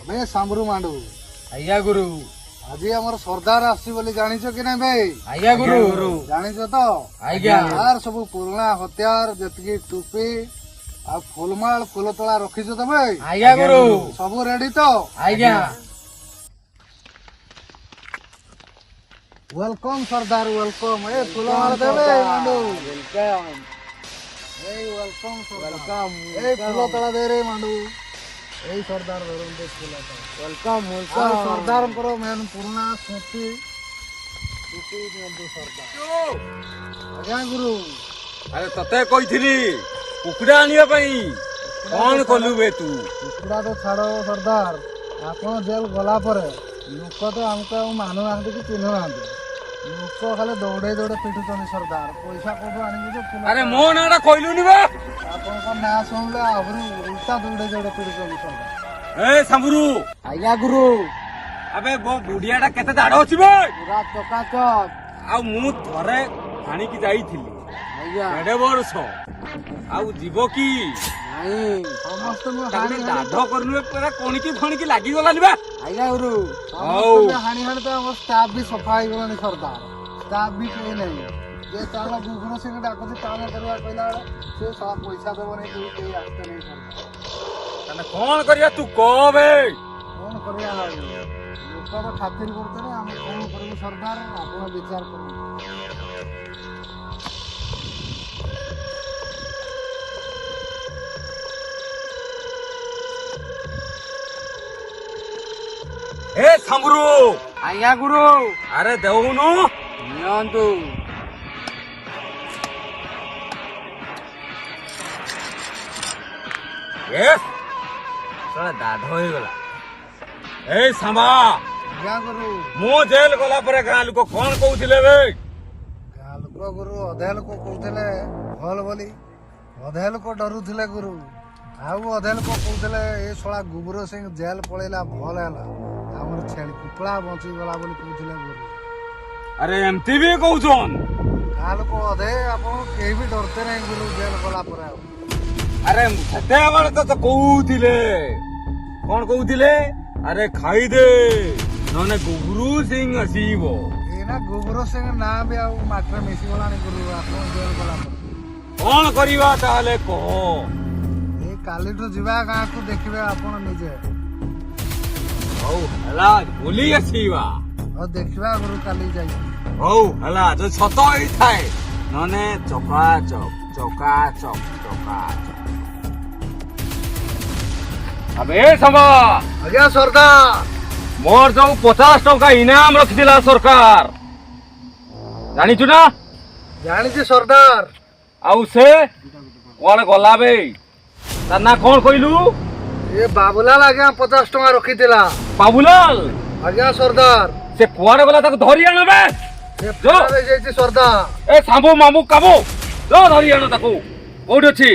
बे सांबरू मांडू आज्ञा गुरु आज आमर सरदार आसी बोली जानिछ कि ना बे आज्ञा गुरु जानिछ तो आज्ञा यार सब पुराना हथियार जतकी टोपी आ फुलमाल फुलतोला रखिछ तो बे आज्ञा गुरु सब रेडी तो आज्ञा वेलकम सरदार वेलकम ए फुलमाल देबे मांडू वेलकम ए वेलकम वेलकम ए फुलतोला दे रे मांडू ए सरदार धरन दे फुलतोला वेलकम सरदार करो मेन पुराना स्मृति टोपी नियंतु सरदार आज्ञा गुरु अरे तते कइथिली कुकुड़ा आनिया पई कौन कलु बे तू कुकुड़ा तो छाड़ो सरदार आपण जेल गला पर लोक तो हमको मानु नांदी कि चिन्ह नांदी लोक खाली दौड़े दौड़े पिटुचनी सरदार पैसा कोठो आनी जो अरे मो नाटा कइलुनी बे आपण को ना सुनले आबरू उल्टा दौड़े दौड़े पिटुचनी सरदार ए संबरू आज्ञा गुरु अबे वो बुढ़ियाटा केते दाढ़ अछि बे पूरा चकाचक आ मु थरे हाणी की जाईथिली आज्ञा एडे वर्ष आउ जीव की नहीं समस्त में ताने हानी दाढ़ करनु पूरा कोणकी फणकी लागी गलानी बे आज्ञा गुरु समस्त में हानी हानी तो हम स्टाफ भी सफाई गलानी सरदार स्टाफ भी कोई नहीं जे ताला गुगुरो से डाकुची काम करवा कहला से सब पैसा देबो नहीं तू केही आस्ते नहीं सरदार ताने कोन करिया तू को बे कौन करिया लोक तो खातिर करते हम कौन करू सरदार आपण विचार करू ए संबरू आज्ञा गुरु अरे देउनु नियंतु ए साला दाढ़ होई गला ए सांबा क्या करू मु जेल गला परे गाँ लोक कौन कहूथिले बे लोक गुरु अधे लोक कहते भल बोली अधे लोक डरुले गुरु आउ अधे लोक कहते ये शला गुबुर सिंह जेल पलैला भल है आमर छेली कुकुड़ा बची गला बोली कहते गुरु अरे एमती भी कहूछन गाँ लोक अधे आप भी डरते नहीं गुरु जेल गला पर अरे सेते बार तो कहूथिले कौन कहूथिले अरे खाई दे नने गुरु सिंह आसीबो ये ना गुबुर सिंह ना भी आउ मात्र मिसी गला गुरु आप जेल गला पर कौन करिवा ताले कह ये कालीठू जीवा गाँ को देखिए आपण निजे हौ हला बोली आसीबा और देखिए गुरु काली जाई हौ हला जो सत होई थाए नने चकाचक अबे समा आज्ञा सरदार मोर जो 50 टका इनाम रखिदिला सरकार जानिछु ना जानी सरदार आउ से कौन गला बे तार ना कौन कहलु ये बाबूलाल आज्ञा 50 टका रखी दिला बाबूलाल आज्ञा सरदार से कुआड़े गला ताको धरि आनो बे ये जो। फरार जाइछि सरदार ए सांबो मामू काबो जो धरि आनो ताको कोठी अछि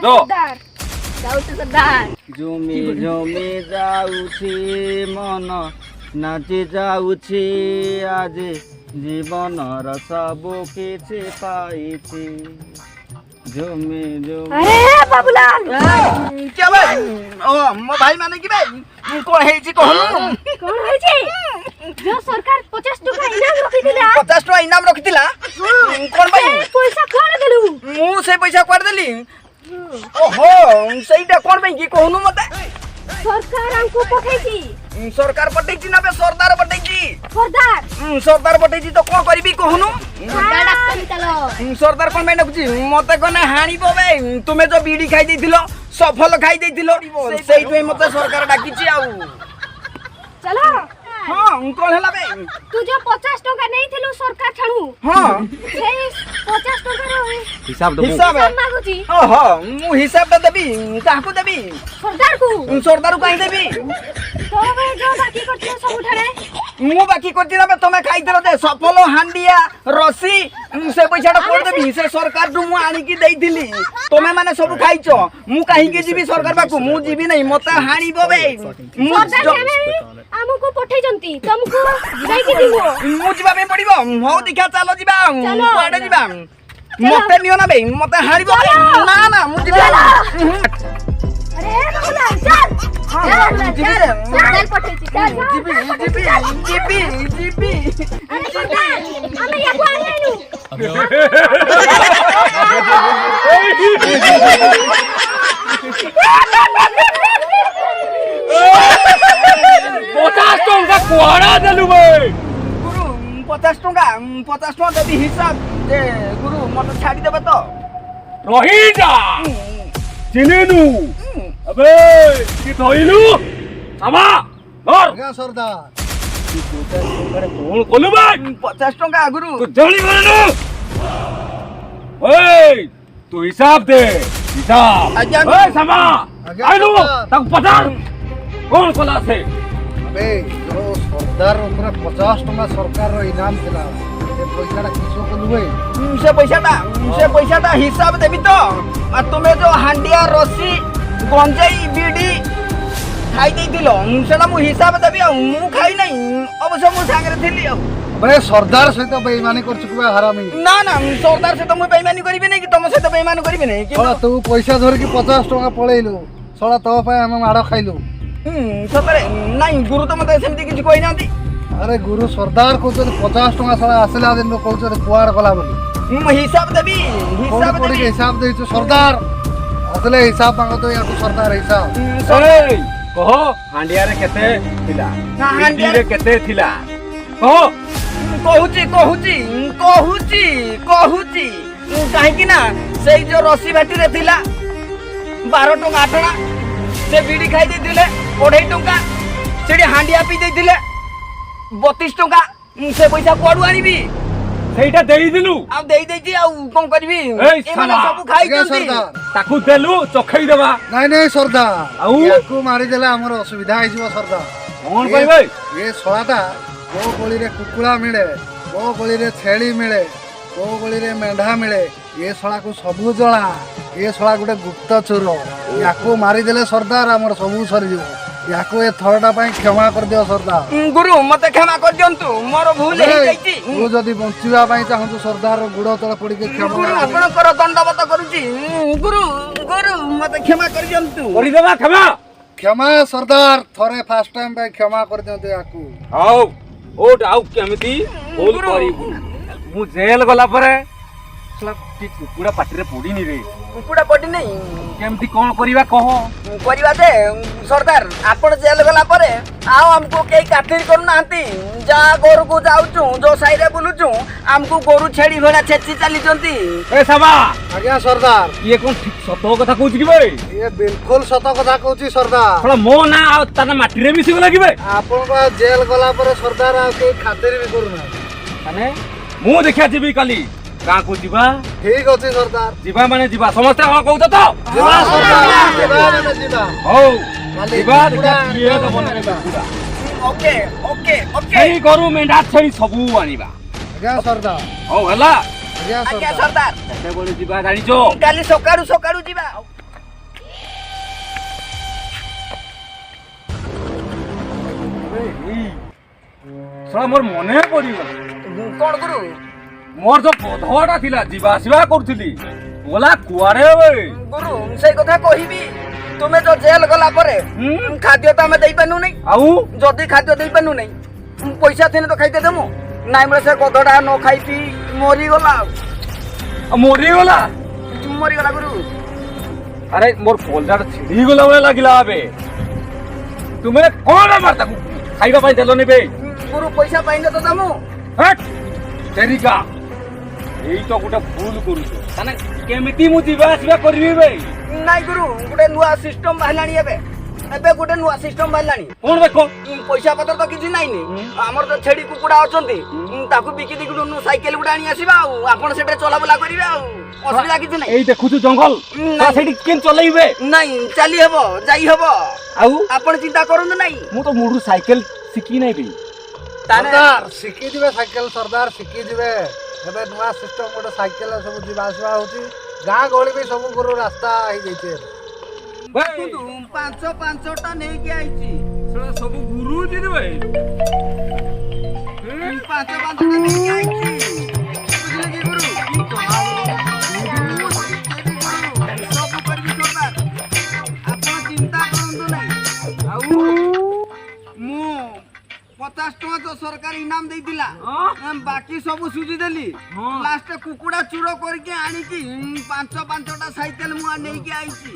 जो झुमी झुमी जाउछि मन नाचि जाउछि आज जीवनर सब किछि पाइछि झुमी झुमी अरे बाबूलाल क्या भाई ओ मो भाई माने कि भाई कोन हेछि कहनु कौन होइछि जो सरकार 50 टका इनाम रखी दिला 50 टका इनाम रखितिला कोन भाई पैसा कोन देलु मु से पैसा कर देली ओहो सहीटा कोन भाई की कहनु मते सरकार हमको पठैछि सरकार पठैछि ना बे सरदार पठैछि सरदार सरदार पठैछि तो कोन करबी कहनु गाडा चलो सरदार कोन भाई डकुछि मते कोने हानि बबे तुमे जो बीड़ी खाई दैथिलो सफल खाई दैथिलो सेही पे मते सरकार डाकिछि आउ चलो हां कोन हला बे तू जो 50 टका नहीं थिलु सरकार छाणु हां सेही 50 टका रो हिसाब हिसाब मागुछि ओहो मु हिसाब तो देबी काहको देबी सरदार को सरदार काई देबी तो भाई जो बाकी करथियो सब उठारे मु बाकी करती ना तुमे खाई देलो दे सफल हांडिया रसी से पैसाटा कोड देबी से सरकार टू मु आनी की देइथिली तुमे माने सब खाइछो मु काहे के जीबी सरकार बाकू मु जीबी नहीं मते हानि बबे मु सरदार हमको पठैजंती तुमको जाई के दिबो मु जीबा पे पड़िबो हो देखा चलो जीबा चलो। कोडे जीबा मते नियो ना बे मते हारिबो ना ना मु जीबा अरे बाबूलाल चल हां जीबी रे ଜେଲ ପଠେଇଛି ଚାଲ ଯିବି ଆରେ ସରଦାର ଆମେ ୟାକୁ ଆଣି ଆଇଲୁ ପଚାଶ ଟଙ୍କା କୁଆଡା ଦେଲୁ ଭାଇ ଗୁରୁ 50 ଟଙ୍କା ଦେବି ହିସାବ ଯେ ଗୁରୁ ମତେ ଛାଡ଼ିଦେବେ ତ ରହିଯା ଚିହ୍ନିନୁ अबे की धइलु सामा धर ଆଜ୍ଞା ସରଦାର कौन कोलु भाई 50 टଙ୍କା ଗୁରୁ तू जल्दी कर लो ओए तू हिसाब दे हिसाब आज्ञा। ओए सामा आज्ञा, आइलु सरदार। तक पचास कौन कोला से ଏବେ ଯୋଉ ସରଦାର ଉପରେ 50 ଟଙ୍କା ସରକାରର ଇନାମ ଥିଲା ଏ ପଇସାଟା କିସ କଲୁ ଭାଇ ସେ ପଇସାଟା ହିସାବ ଦେବି ତ ଆଉ ତୁମେ ଯୋଉ ହାଣ୍ଡିଆ ରସି ଗଞ୍ଜେଇ ବିଡି ଖାଇ ଦେଇଥିଲ ସେଟା ମୁଁ ହିସାବ ଦେବି ଆଉ ମୁଁ ଖାଇ ନାହିଁ ଅବଶ୍ୟ ମୁଁ ସାଙ୍ଗରେ ଥିଲି ଆଉ ଭାଇ ସରଦାର ସହିତ ବେଇମାନି କରୁଛୁ କିବା ହାରାମି ନା ସରଦାର ସହିତ ମୁଁ ବେଇମାନି କରିବି ନାହିଁ କି ତମ ସହିତ ବେଇମାନି କରିବି ନାହିଁ ଶଳା ତୁ ପଇସା ଧରିକି 50 ଟଙ୍କା ପଳେଇଲୁ ଶଳା ତୋ ପାଇଁ ଆମେ ମାଡ଼ ଖାଇଲୁ ସତରେ ନାଇଁ ଗୁରୁ ତ ମତେ ସେମିତି କିଛି କହିନାହାନ୍ତି ଆରେ ଗୁରୁ ସରଦାର କହୁଛନ୍ତି 50 ଟଙ୍କା ଶଳା ଆସିଲା ଦିନରୁ କହୁଛନ୍ତି କୁଆଡେ ଗଲା ବୋଲି ମୁଁ ହିସାବ ଦେବି ହିସାବ କୋଉଠି ଦେବି ହିସାବ ଦେଇଛୁ ସରଦାର ଆସିଲେ ହିସାବ ମାଗତ ୟାକୁ ସରଦାର ହିସାବ ओए कहो हांडिया रे केते थिला ना, हांडिया- रे केते थिला कहो କହୁଛି କାହିଁକି ନା ସେଇ ଯୋଉ ରସି ଭାଟିରେ ଥିଲା 12 ଟଙ୍କା 8 ଟଙ୍କା ସେ ବିଡି ଖାଇ ଦେଇଥିଲେ 2.5 ଟଙ୍କା ସେଠି ହାଣ୍ଡିଆ ପିଇ ଦେଇଥିଲେ 32 ଟଙ୍କା ସେ ପଇସା କୁଆଡୁ ଆଣିବି ସେଇଟା ଦେଇ ଦିଲୁ ଆଉ ଦେଇଛି ଆଉ କଣ କରିବି ଏଇ ଏମାନେ ଶାଲା। ସବୁ ଆଜ୍ଞା ଖାଇଛନ୍ତି ସରଦାର ତାକୁ ଦେଲୁ ଚଖେଇ ଦେବା ନାଇଁ ସରଦାର ଆଉ? ୟାକୁ ମାରିଦେଲେ ଆମର ଅସୁବିଧା ହେଇଯିବ ସରଦାର କଣ କହିବେ ଏ ଶଳାଟା କୋଉ ଗଳିରେ କୁକୁଡ଼ା ମିଳେ କୋଉ ଗଳିରେ ଛେଳି ମିଳେ କୋଉ ଗଳିରେ ମେଣ୍ଢା ମିଳେ ଏ ଶଳାକୁ ସବୁ ଜଳା ଏ ଶଳା ଗୋଟେ ଗୁପ୍ତ ଚୋର ୟାକୁ ମାରିଦେଲେ ସରଦାର ଆମର ସବୁ ସରିଯିବ ୟାକୁ ଏ ଥରଟା ପାଇଁ କ୍ଷମା କରିଦିଅ ସରଦାର ଗୁରୁ ମତେ କ୍ଷମା କରିଦିଅନ୍ତୁ ମୋର ଭୁଲ ହେଇଯାଇଛି ତୁ ଯଦି ବଞ୍ଚିବା ପାଇଁ ଚାହୁଁଛୁ ସରଦାର ଗୁଡ଼ ତଳେ ପଡ଼ିକି ଗୁରୁ କ୍ଷମା ଆପଣଙ୍କର ଦଣ୍ଡବତ କରୁଛି ଗୁରୁ ମତେ କ୍ଷମା କରିଦିଅନ୍ତୁ କରିଦେବା କ୍ଷମା କ୍ଷମା ସରଦାର ଥରେ ଫାଷ୍ଟ ଟାଇମ୍ ପାଇଁ କ୍ଷମା କରିଦିଅନ୍ତୁ ୟାକୁ ଆଉ ଓଟ ଆଉ କେମିତି ଭୁଲ ଗୁରୁ। କରିବୁ ମୁଁ ଜେଲ ଗଲା ପରେ ଶଳା କି କୁକୁଡ଼ା ପାଟିରେ ପଡିନି ରେ କୁକୁଡ଼ା ପଟି ନାହିଁ କେମିତି କଣ କରିବା କହ କରିବା ଯେ ସରଦାର ଆପଣ ଜେଲ ଗଲା ପରେ ଆଉ ଆମକୁ କେହି କାତିର କରୁନାହାନ୍ତି ଯାହା ଘରକୁ ଯାଉଛୁ ଯୋଉ ସାହିରେ ବୁଲୁଛୁ ଆମକୁ ଗୋରୁ ଛେଳି ଭଳିଆ ଛେଚି ଚାଲିଛନ୍ତି ଏ ସାବା ଆଜ୍ଞା ସରଦାର ଇଏ କଣ ଠିକ ସତ କଥା କହୁଛି କି ଭାଇ ଇଏ ବିଲକୁଲ ସତ କଥା କହୁଛି ସରଦାର ଶଳା ମୋ ନା ଆଉ ତା ନା ମାଟିରେ ମିଶିଗଲା କି ଭାଇ ଆପଣଙ୍କ ଆଉ ଜେଲ ଗଲା ପରେ ସରଦାର ଆଉ କେହି ଖାତିର ବି କରୁନାହାନ୍ତି ମାନେ ମୁଁ ଦେଖିଆ ଯିବି କାଲି ଗାଁକୁ ଯିବା ଠିକ ଅଛି ସରଦାର ଯିବା ମାନେ ଯିବା ସମସ୍ତେ ହଁ କହୁଛ ତ ଯିବା ସରଦାର ଯିବା ମାନେ ଯିବା ହଉ କାଲି ଯିବା କୁକୁଡ଼ା ଦେଖିଆ କିଏ ଦବ ନା କୁକୁଡ଼ା ଓକେ ଓକେ ଓକେ ଛେଳି ଗରୁ ମେଣ୍ଢା ଛେଳି ସବୁ ଆଣିବା ଆଜ୍ଞା ସରଦାର ହଉ ହେଲା ଆଜ୍ଞା ଆଜ୍ଞା ସରଦାର ସରଦାର କେତେବେଳେ ଯିବା ଜାଣିଛ କାଲି ସକାଳୁ ଯିବା ଶଳା ମୋର ମନେ ପଡିଗଲା କଣ ଗୁରୁ ମୋର ଯୋଉ ପଧଟା ଥିଲା ଯିବା ଆସିବା କରୁଥିଲି ଗଲା କୁଆଡେ ବେ ଗୁରୁ ସେଇ କଥା କହିବି ତୁମେ ଯୋଉ ଜେଲ ଗଲା ପରେ ଖାଦ୍ୟ ତ ଆମେ ଦେଇପାରୁନୁ ନାହିଁ ଆଉ ଯଦି ଖାଦ୍ୟ ଦେଇପାରୁନୁ ନାହିଁ ପଇସା ଥିଲେ ତ ଖାଇତେ ଦେମୁ ନାଇଁ ବୋଲେ ସେ ଗଧଟା ନ ଖାଇ ପିଇ ମରିଗଲା ମରିଗଲା ମରିଗଲା ଗୁରୁ ଆରେ ମୋର ପଲଜାଟା ଛିଡିଗଲା ଭଳିଆ ଲାଗିଲା ଏବେ ତୁମେ କଣ ମାର ତାକୁ ଖାଇବା ପାଇଁ ଦେଲନି ବେ ଗୁରୁ ପଇସା ପାଇଲେ ତ ଦେମୁ ହଟ୍ ତେରିକା ଏଇ ତ ଗୋଟେ ଭୁଲ କରୁଛ ମାନେ କେମିତି ମୁଁ ଯିବା ଆସିବା କରିବି ବେ ନାଇଁ ଗୁରୁ ଗୋଟେ ନୂଆ ସିଷ୍ଟମ ବାହାରିଲାଣି ଏବେ ଗୋଟେ ନୂଆ ସିଷ୍ଟମ ବାହାରିଲାଣି କଣ ଦେଖ ପଇସା ପତ୍ର ତ କିଛି ନାଇଁନି ଆମର ତ ଛେଳି କୁକୁଡ଼ା ଅଛନ୍ତି ତାକୁ ବିକି ଦେଇକି ସାଇକେଲ ଗୋଟେ ଆଣି ଆସିବା ଆଉ ଆପଣ ସେଟା ଚଲାବୁଲା କରିବେ ଆଉ ଅସୁବିଧା କିଛି ନାହିଁ ଏଇ ଦେଖୁଛୁ ଜଙ୍ଗଲ ନାଇଁ। ସେଇଠି କେମିତି ଚଲେଇବେ ନାଇଁ ଚାଲି ହବ ଯାଇ ହବ ଆଉ ଆପଣ ଚିନ୍ତା କରନ୍ତୁ ନାଇଁ ମୁଁ ତ ମୁଡୁ ସାଇକେଲ ଶିଖି ନାହିଁ ବେ ସରଦାର ଶିଖିଯିବେ ସାଇକେଲ ସରଦାର ଶିଖିଯିବେ ଏବେ ନୂଆ ସିଷ୍ଟମ ଗୋଟେ ସାଇକେଲ ସବୁ ଯିବା ଆସିବା ହଉଛି ଗାଁ ଗହଳି ବି ସବୁ ଗୁରୁ ରାସ୍ତା ହେଇଯାଇଛି ଏବେ। ଦେଖନ୍ତୁ 5ଟା ନେଇକି ଆଇଛି ସବୁ ଗୁରୁ ଯିବେ 5ଟା ନେଇକି ଆଇଛି ବୁଝିଲେ କି ଗୁରୁ ସବୁ କରିବି ସରଦାର ଆପଣ ଚିନ୍ତା କରନ୍ତୁ ନାହିଁ ଆଉ 50 ଟଙ୍କା ତ ସରକାର ଇନାମ ଦେଇଥିଲା ହଁ। ବାକି ସବୁ ସୁଝି ଦେଲି ହଁ। ଲାଷ୍ଟ କୁକୁଡ଼ା ଚୁର କରିକି ଆଣିକି 5ଟା ସାଇକେଲ ମୁଁ ନେଇକି ଆଇଛି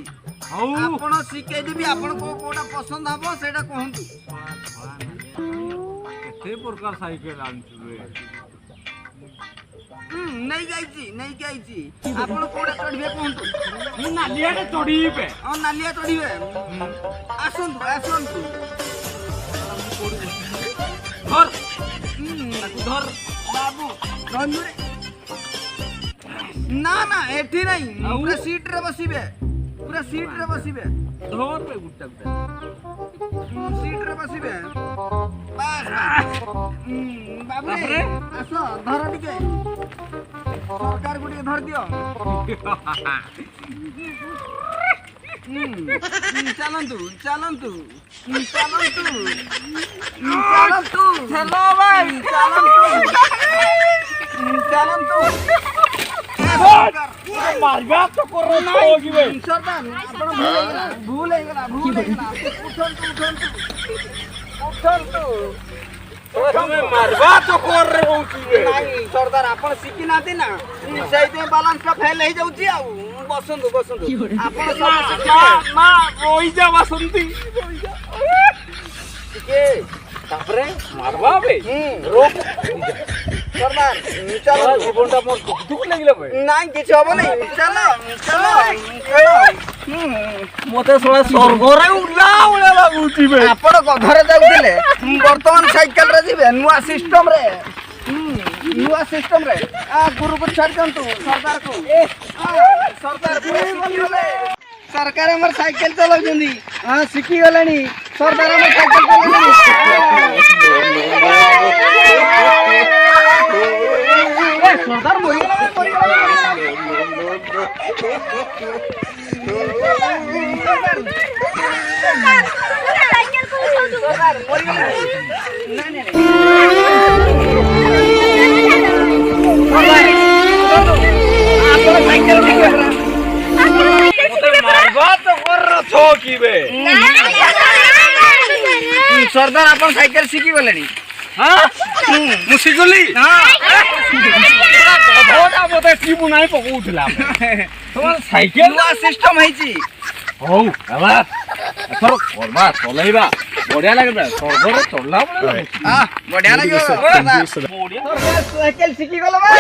ହଉ ଆପଣ ଶିଖେଇଦେବି ଆପଣଙ୍କୁ କୋଉଟା ପସନ୍ଦ ହବ ସେଇଟା କୁହନ୍ତୁ କେତେ ପ୍ରକାର ସାଇକେଲ ଆଣିଛୁ ରେ ନେଇକି ଆଇଛି ଆପଣ କୋଉଟା ଚଢିବେ କୁହନ୍ତୁ ମୁଁ ନାଲିଆଟେ ଚଢିବେ ହଁ ନାଲିଆ ଚଢିବେ ଆସନ୍ତୁ ଧର ତାକୁ ଧର ବାବୁ ଧନ୍ୟୁରେ ନା ଏଠି ନାହିଁ ଆଉ? ପୁରା ସିଟରେ ବସିବେ ଧର ବେ ଗୁଟା ସିଟରେ ବସିବେ ବାସ୍ ବାବୁ ତାପରେ? ଆସ ଧର ଟିକେ ସରକାରକୁ ଟିକେ ଧରି ଦିଅ ଚାଲନ୍ତୁ ଚାଲନ୍ତୁ ହେଲୋ ଭାଇ ଚାଲନ୍ତୁ ମାରବା ତ କର ଯିବେ ସରଦାର ଆପଣ ଭୁଲ ହେଇଗଲା ଉଠନ୍ତୁ ତମେ ମାରବା ତ କର ରେ କହୁଛି ନାଇଁ ସରଦାର ଆପଣ ଶିଖି ନାହାନ୍ତି ନା ସେଇଥିପାଇଁ ବାଲାନ୍ସ ଟା ଫେଲ ହେଇଯାଉଛି ଆଉ ବସନ୍ତୁ ଆପଣ ସବୁ ଶିଖିବେ। ମା ରହିଯା ବାସନ୍ତୀ ଟିକେ ତାପରେ ମାରବା ବେ ରୋକ ସରଦାର ଚାଲ ଜୀবনটা মোর দুঃখ লাগিলে বে ନାଇଁ କିଛି ହବନି ଚାଲ মতে সবাই স্বর্গরে উড়লা উড়া লাগুছি বে ଆପଣ ଘରେ ଯାଉଥିଲେ ବର୍ତ୍ତମାନ ସାଇକେଲରେ ଯିବେ ନୂଆ ସିଷ୍ଟମରେ ଗୁରୁକୁ ଛାଡି ଦିଅନ୍ତୁ ସରକାରକୁ ସରକାର ପୁରା ଶିଖିଗଲେ ସରକାର ଆମର ସାଇକେଲ ଚଲାଉଛନ୍ତି ହଁ ଶିଖିଗଲେଣି ସରକାର ଆମର ସାଇକେଲ ଚଲାଉଛନ୍ତି ସରକାର ସରଦାର ଆପଣ ସାଇକେଲ ଶିଖିଗଲେଣି ମୁଁ ଶିଖିଲି ମତେ ଟିବୁ ନାହିଁ ପକଉଥିଲା ତମର ସାଇକେଲ ନୂଆ ସିଷ୍ଟମ ହେଇଛି ହଉ ହେଲା ଏଥର କରବା ଚଲେଇବା ବଢିଆ ଲାଗିଲା ସ୍ୱର୍ଗରେ ଚଢିଲା ବେଳେ ବଢିଆ ଲାଗିବ ବଢିଆ ସାଇକେଲ ଶିଖିଗଲ ଭାଇ